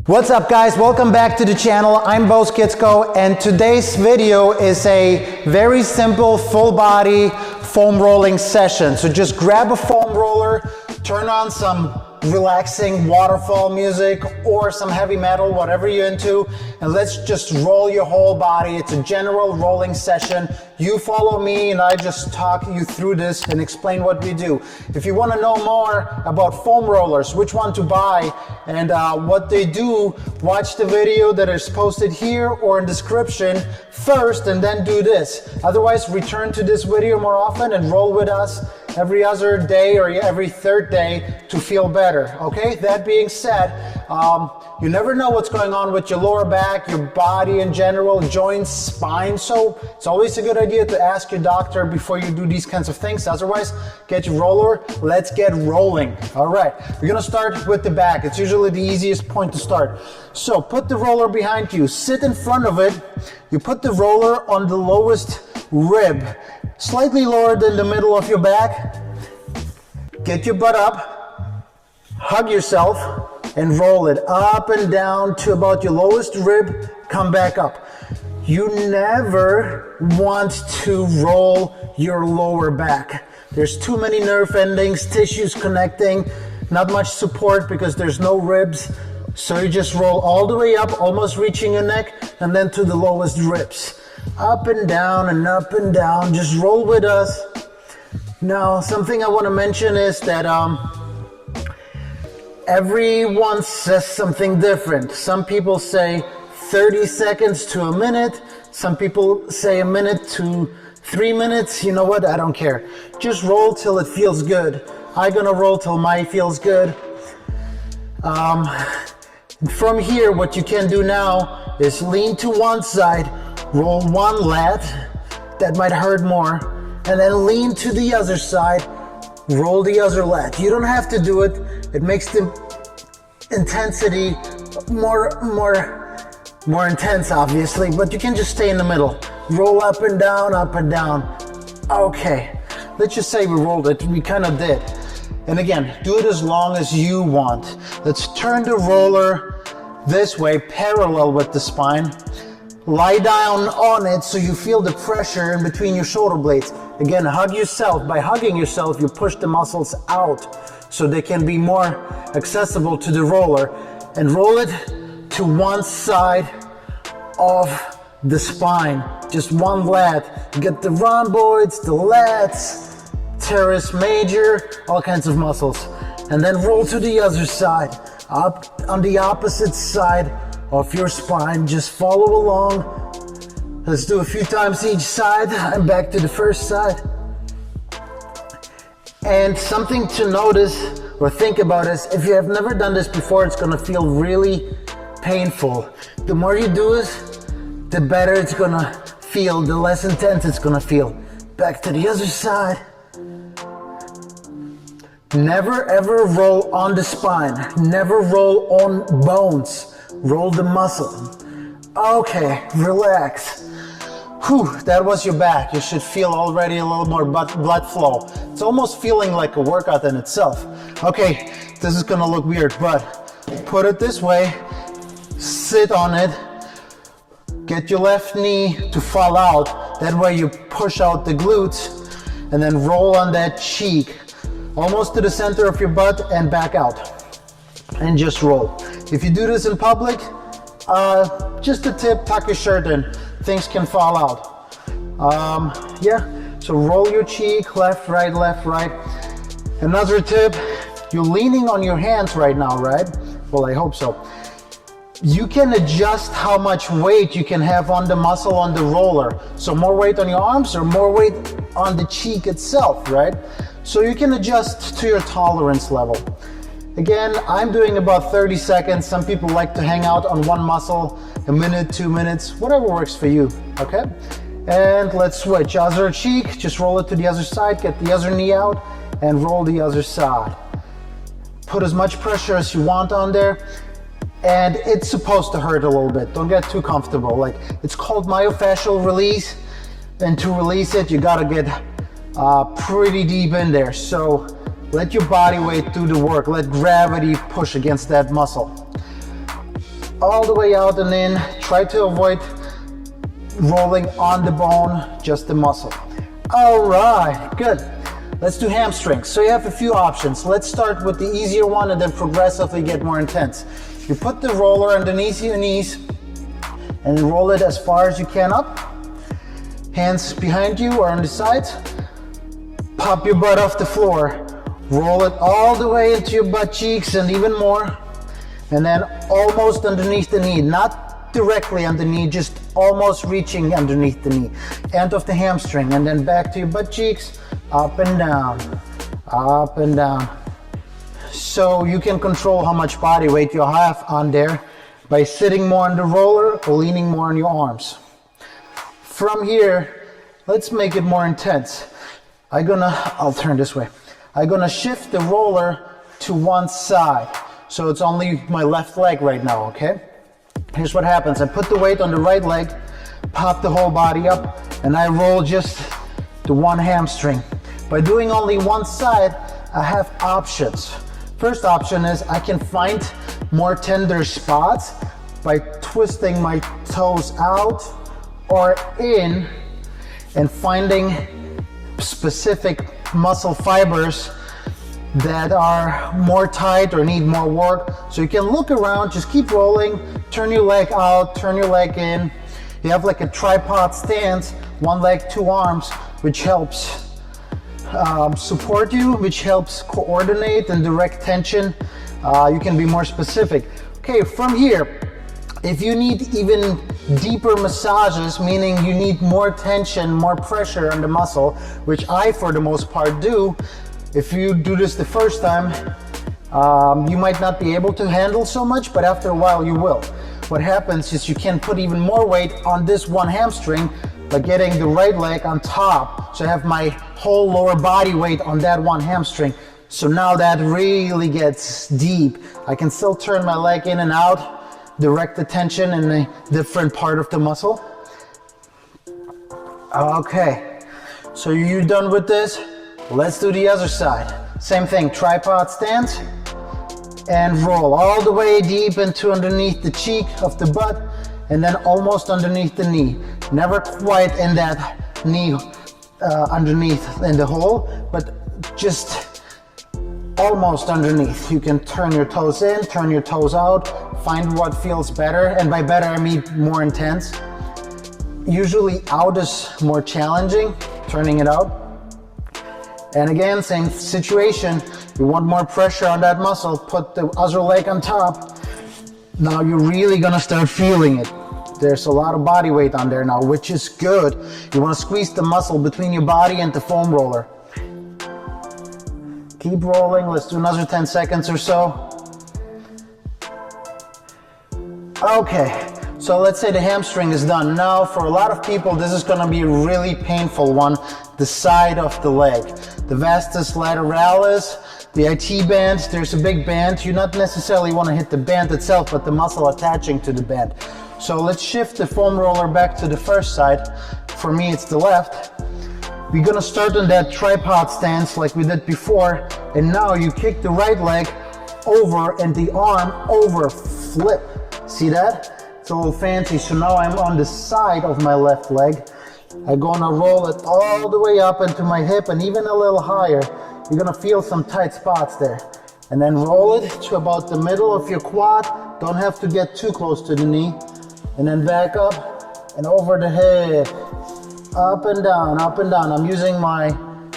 What's up guys, welcome back to the channel. I'm Skitsko, and today's video is a very simple full body foam rolling session. So just grab a foam roller, turn on some relaxing waterfall music or some heavy metal, whatever you're into, and let's just roll your whole body. It's a general rolling session. You follow me and I just talk you through this and explain what we do. If you want to know more about foam rollers, which one to buy and what they do, watch the video that is posted here or in description first and then do this. Otherwise, return to this video more often and roll with us every other day or every third day to feel better. Okay, that being said, you never know what's going on with your lower back, your body in general, joints, spine, so it's always a good idea to ask your doctor before you do these kinds of things. Otherwise, get your roller, let's get rolling. All right, we're gonna start with the back. It's usually the easiest point to start. So put the roller behind you, sit in front of it, you put the roller on the lowest rib, slightly lower than the middle of your back. Get your butt up, hug yourself, and roll it up and down to about your lowest rib, come back up. You never want to roll your lower back. There's too many nerve endings, tissues connecting, not much support because there's no ribs. So you just roll all the way up, almost reaching your neck, and then to the lowest ribs. Up and down and up and down, just roll with us. Now, something I want to mention is that everyone says something different. Some people say 30 seconds to a minute. Some people say a minute to 3 minutes. You know what? I don't care. Just roll till it feels good. I'm gonna roll till mine feels good. From here, what you can do now is lean to one side, roll one lat, that might hurt more, and then lean to the other side, roll the other lat. You don't have to do it. It makes the intensity more intense, obviously, but you can just stay in the middle. Roll up and down, up and down. Okay, let's just say we rolled it. We kind of did. And again, do it as long as you want. Let's turn the roller this way, parallel with the spine. Lie down on it so you feel the pressure in between your shoulder blades. Again, hug yourself. By hugging yourself, you push the muscles out so they can be more accessible to the roller. And roll it to one side of the spine. Just one lat. You get the rhomboids, the lats, teres major, all kinds of muscles. And then roll to the other side. Up on the opposite side of your spine. Just follow along. Let's do a few times each side and back to the first side. And something to notice or think about is if you have never done this before, it's gonna feel really painful. The more you do it, the better it's gonna feel, the less intense it's gonna feel. Back to the other side. Never ever roll on the spine. Never roll on bones. Roll the muscle. Okay, relax. Whew, that was your back. You should feel already a little more blood flow. It's almost feeling like a workout in itself. Okay, this is gonna look weird, but put it this way. Sit on it. Get your left knee to fall out. That way you push out the glutes and then roll on that cheek. Almost to the center of your butt and back out. And just roll. If you do this in public, just a tip, tuck your shirt in. Things can fall out. Yeah, so roll your cheek, left, right, left, right. Another tip, you're leaning on your hands right now, right? Well, I hope so. You can adjust how much weight you can have on the muscle on the roller. So more weight on your arms or more weight on the cheek itself, right? So you can adjust to your tolerance level. Again, I'm doing about 30 seconds. Some people like to hang out on one muscle, a minute, 2 minutes, whatever works for you, okay? And let's switch. Other cheek, just roll it to the other side, get the other knee out, and roll the other side. Put as much pressure as you want on there, and it's supposed to hurt a little bit. Don't get too comfortable. Like, it's called myofascial release, and to release it, you gotta get pretty deep in there. So Let your body weight do the work. Let gravity push against that muscle. All the way out and in. Try to avoid rolling on the bone, just the muscle. All right, good. Let's do hamstrings. So you have a few options. Let's start with the easier one and then progressively get more intense. You put the roller underneath your knees and roll it as far as you can up. Hands behind you or on the sides. Pop your butt off the floor. Roll it all the way into your butt cheeks and even more. And then almost underneath the knee, not directly on the knee, just almost reaching underneath the knee. End of the hamstring, and then back to your butt cheeks, up and down, up and down. So you can control how much body weight you have on there by sitting more on the roller or leaning more on your arms. From here, let's make it more intense. I'll turn this way. I'm gonna shift the roller to one side. So it's only my left leg right now, okay? Here's what happens. I put the weight on the right leg, pop the whole body up, and I roll just the one hamstring. By doing only one side, I have options. First option is I can find more tender spots by twisting my toes out or in and finding specific muscle fibers that are more tight or need more work. So you can look around, just keep rolling, turn your leg out, turn your leg in. You have like a tripod stance, one leg, two arms, which helps support you, which helps coordinate and direct tension. You can be more specific. Okay, from here, if you need even deeper massages, meaning you need more tension, more pressure on the muscle, which I for the most part do, if you do this the first time, you might not be able to handle so much, but after a while you will. What happens is you can put even more weight on this one hamstring by getting the right leg on top. So I have my whole lower body weight on that one hamstring. So now that really gets deep. I can still turn my leg in and out, direct the tension in a different part of the muscle. Okay, so you're done with this? Let's do the other side. Same thing, tripod stance and roll all the way deep into underneath the cheek of the butt and then almost underneath the knee. Never quite in that knee underneath in the hole, but just almost underneath. You can turn your toes in, turn your toes out, find what feels better, and by better I mean more intense. Usually out is more challenging, turning it out. And again, same situation. You want more pressure on that muscle, put the other leg on top. Now you're really gonna start feeling it. There's a lot of body weight on there now, which is good. You wanna squeeze the muscle between your body and the foam roller. Keep rolling, let's do another 10 seconds or so. Okay, so let's say the hamstring is done. Now for a lot of people, this is gonna be a really painful one, the side of the leg. The vastus lateralis, the IT band, there's a big band. You not necessarily want to hit the band itself, but the muscle attaching to the band. So let's shift the foam roller back to the first side. For me, it's the left. We're gonna start on that tripod stance like we did before. And now you kick the right leg over and the arm over, flip. See that? It's a little fancy. So now I'm on the side of my left leg. I'm gonna roll it all the way up into my hip and even a little higher. You're gonna feel some tight spots there. And then roll it to about the middle of your quad. Don't have to get too close to the knee. And then back up and over the hip. Up and down, up and down. I'm using my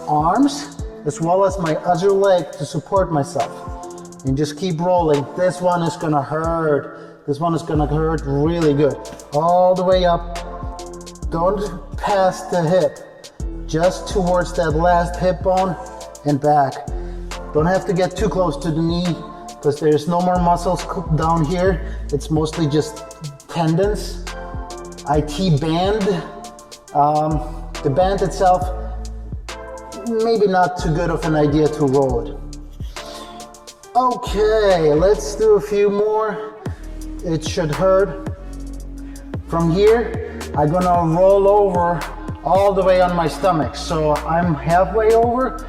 arms as well as my other leg to support myself. And just keep rolling. This one is gonna hurt. This one is gonna hurt really good. All the way up. Don't pass the hip, just towards that last hip bone and back. Don't have to get too close to the knee because there's no more muscles down here. It's mostly just tendons, IT band. The band itself, maybe not too good of an idea to roll it. Okay, let's do a few more. It should hurt. From here, I'm gonna roll over all the way on my stomach. So I'm halfway over,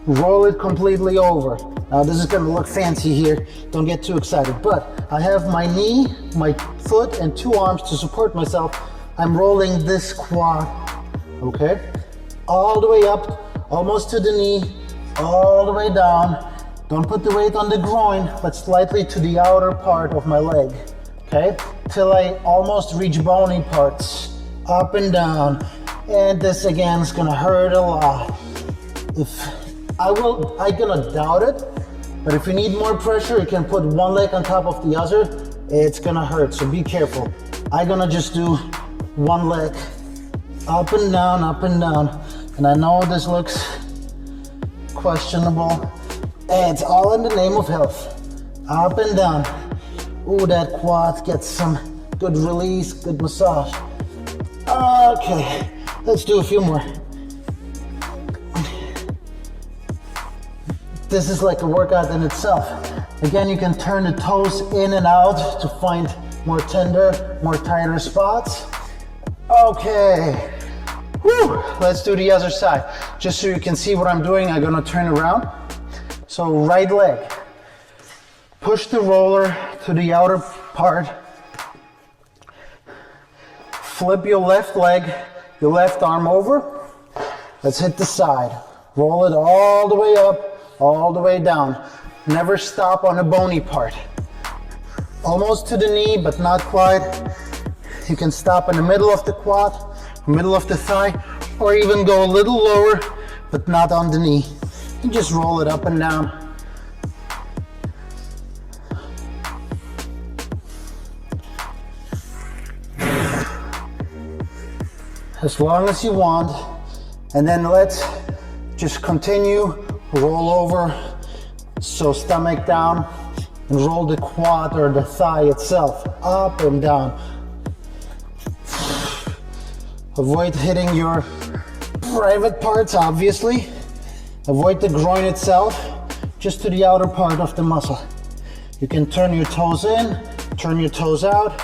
roll it completely over. Now this is gonna look fancy here, don't get too excited, but I have my knee, my foot, and 2 arms to support myself. I'm rolling this quad, okay? All the way up, almost to the knee, all the way down. Don't put the weight on the groin, but slightly to the outer part of my leg, okay? Till I almost reach bony parts, up and down. And this again is gonna hurt a lot. I'm gonna doubt it, but if you need more pressure, you can put one leg on top of the other. It's gonna hurt, so be careful. I'm gonna just do one leg, up and down, up and down. And I know this looks questionable. It's all in the name of health. Up and down. Ooh, that quad gets some good release, good massage. Okay, let's do a few more. This is like a workout in itself. Again, you can turn the toes in and out to find more tender, more tighter spots. Okay. Whew. Let's do the other side. Just so you can see what I'm doing, I'm gonna turn around. So right leg. Push the roller to the outer part. Flip your left leg, your left arm over. Let's hit the side. Roll it all the way up, all the way down. Never stop on a bony part. Almost to the knee, but not quite. You can stop in the middle of the quad, middle of the thigh, or even go a little lower, but not on the knee. You just roll it up and down. As long as you want. And then let's just continue, roll over. So stomach down and roll the quad or the thigh itself up and down. Avoid hitting your private parts, obviously. Avoid the groin itself, just to the outer part of the muscle. You can turn your toes in, turn your toes out.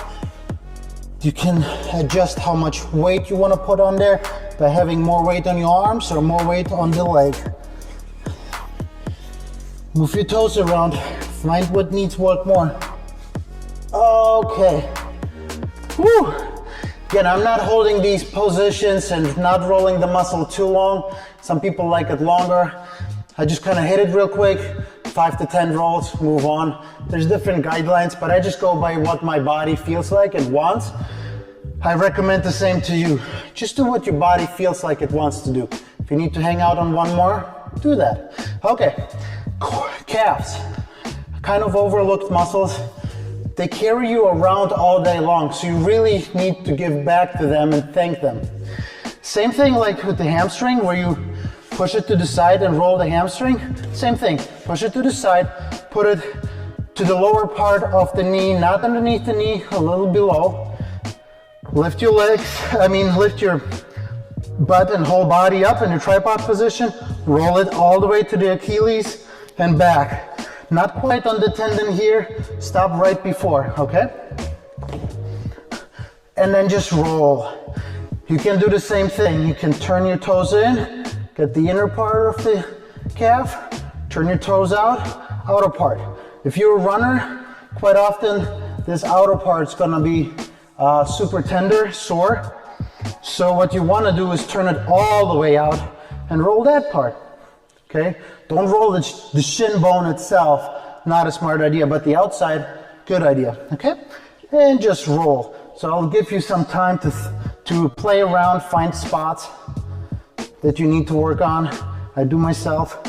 You can adjust how much weight you want to put on there by having more weight on your arms or more weight on the leg. Move your toes around, find what needs work more. Okay. Woo. Again, I'm not holding these positions and not rolling the muscle too long. Some people like it longer. I just kind of hit it real quick, 5 to 10 rolls, move on. There's different guidelines, but I just go by what my body feels like and wants. I recommend the same to you. Just do what your body feels like it wants to do. If you need to hang out on one more, do that. Okay, calves, kind of overlooked muscles. They carry you around all day long, so you really need to give back to them and thank them. Same thing like with the hamstring, where you push it to the side and roll the hamstring. Same thing, push it to the side, put it to the lower part of the knee, not underneath the knee, a little below. Lift your legs, lift your butt and whole body up in your tripod position. Roll it all the way to the Achilles and back. Not quite on the tendon here, stop right before, okay? And then just roll. You can do the same thing. You can turn your toes in, get the inner part of the calf, turn your toes out, outer part. If you're a runner, quite often this outer part's gonna be super tender, sore. So what you wanna do is turn it all the way out and roll that part, okay? Don't roll the shin bone itself, not a smart idea, but the outside, good idea, okay? And just roll. So I'll give you some time to play around, find spots that you need to work on. I do myself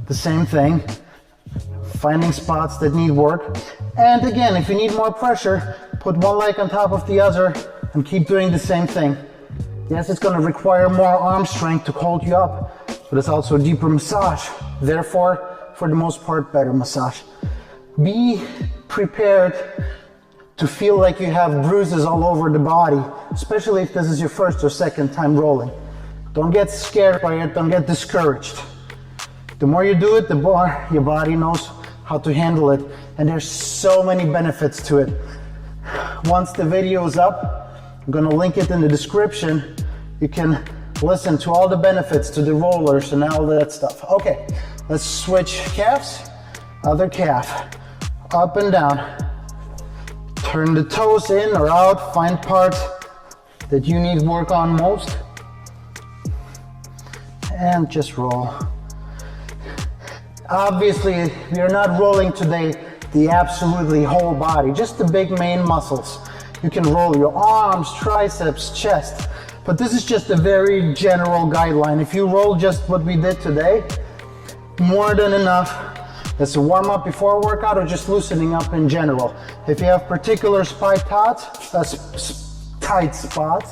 the same thing, finding spots that need work. And again, if you need more pressure, put one leg on top of the other and keep doing the same thing. Yes, it's gonna require more arm strength to hold you up, but it's also a deeper massage. Therefore, for the most part, better massage. Be prepared to feel like you have bruises all over the body, especially if this is your first or second time rolling. Don't get scared by it, don't get discouraged. The more you do it, the more your body knows how to handle it, and there's so many benefits to it. Once the video is up, I'm gonna link it in the description. You can listen to all the benefits to the rollers and all that stuff. Okay, Let's switch calves. Other calf. Up and down. Turn the toes in or out. Find parts that you need work on most. And just roll. Obviously, we are not rolling today the absolutely whole body, just the big main muscles. You can roll your arms, triceps, chest, but this is just a very general guideline. If you roll just what we did today, more than enough. That's a warm up before a workout or just loosening up in general. If you have particular tight spots,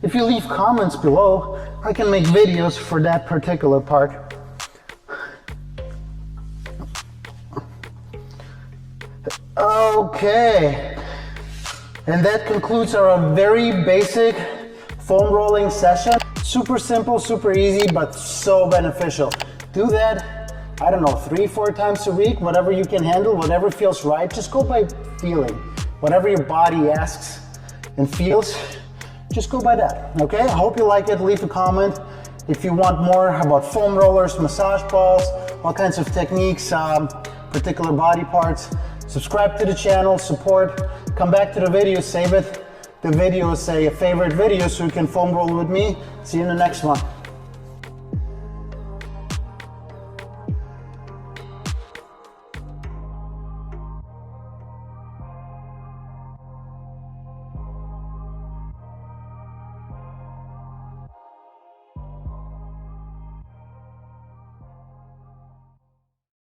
if you leave comments below, I can make videos for that particular part. Okay, and that concludes our very basic foam rolling session. Super simple, super easy, but so beneficial. Do that, I don't know, 3-4 times a week, whatever you can handle, whatever feels right. Just go by feeling. Whatever your body asks and feels, just go by that, okay? I hope you like it. Leave a comment if you want more about foam rollers, massage balls, all kinds of techniques, particular body parts. Subscribe to the channel, support, come back to the video, save it. The video is a favorite video so you can foam roll with me. See you in the next one.